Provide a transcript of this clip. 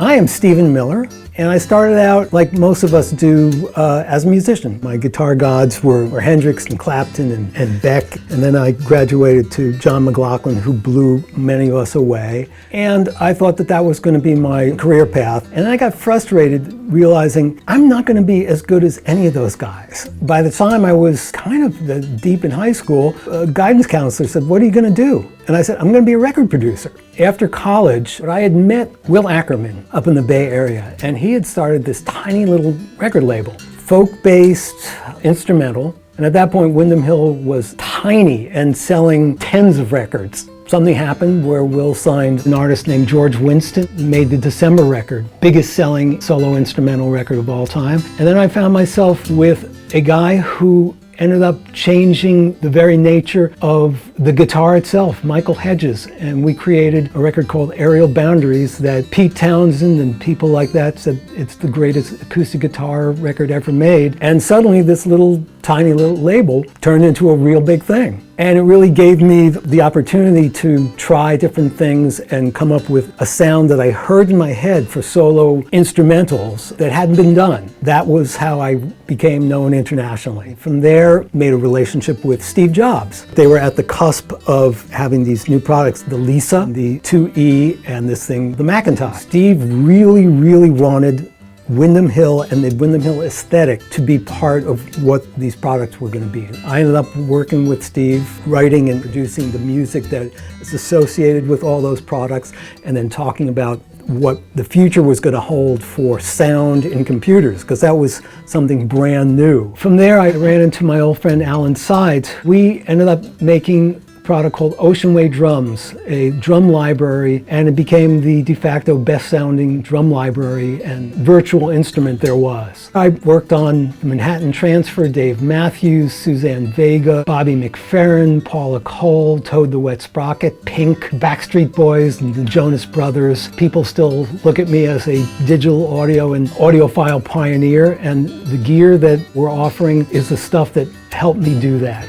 I am Stephen Miller, and I started out like most of us do as a musician. My guitar gods were Hendrix and Clapton and Beck, and then I graduated to John McLaughlin, who blew many of us away. And I thought that that was going to be my career path. And I got frustrated realizing I'm not going to be as good as any of those guys. By the time I was kind of deep in high school, a guidance counselor said, "What are you going to do?" And I said, "I'm going to be a record producer." After college, I had met Will Ackerman up in the Bay Area, and he had started this tiny little record label, folk-based, instrumental. And at that point, Windham Hill was tiny and selling tens of records. Something happened where Will signed an artist named George Winston, made the December record, biggest selling solo instrumental record of all time. And then I found myself with a guy who ended up changing the very nature of the guitar itself, Michael Hedges. And we created a record called Aerial Boundaries that Pete Townsend and people like that said it's the greatest acoustic guitar record ever made. And suddenly this tiny little label turned into a real big thing. And it really gave me the opportunity to try different things and come up with a sound that I heard in my head for solo instrumentals that hadn't been done. That was how I became known internationally. From there, made a relationship with Steve Jobs. They were at the cusp of having these new products, the Lisa, the 2E, and this thing, the Macintosh. Steve really, really wanted Windham Hill and the Windham Hill aesthetic to be part of what these products were going to be. I ended up working with Steve, writing and producing the music that is associated with all those products, and then talking about what the future was going to hold for sound in computers, because that was something brand new. From there, I ran into my old friend Alan Sides. We ended up making product called Ocean Way Drums, a drum library, and it became the de facto best sounding drum library and virtual instrument there was. I worked on the Manhattan Transfer, Dave Matthews, Suzanne Vega, Bobby McFerrin, Paula Cole, Toad the Wet Sprocket, Pink, Backstreet Boys, and the Jonas Brothers. People still look at me as a digital audio and audiophile pioneer, and the gear that we're offering is the stuff that helped me do that.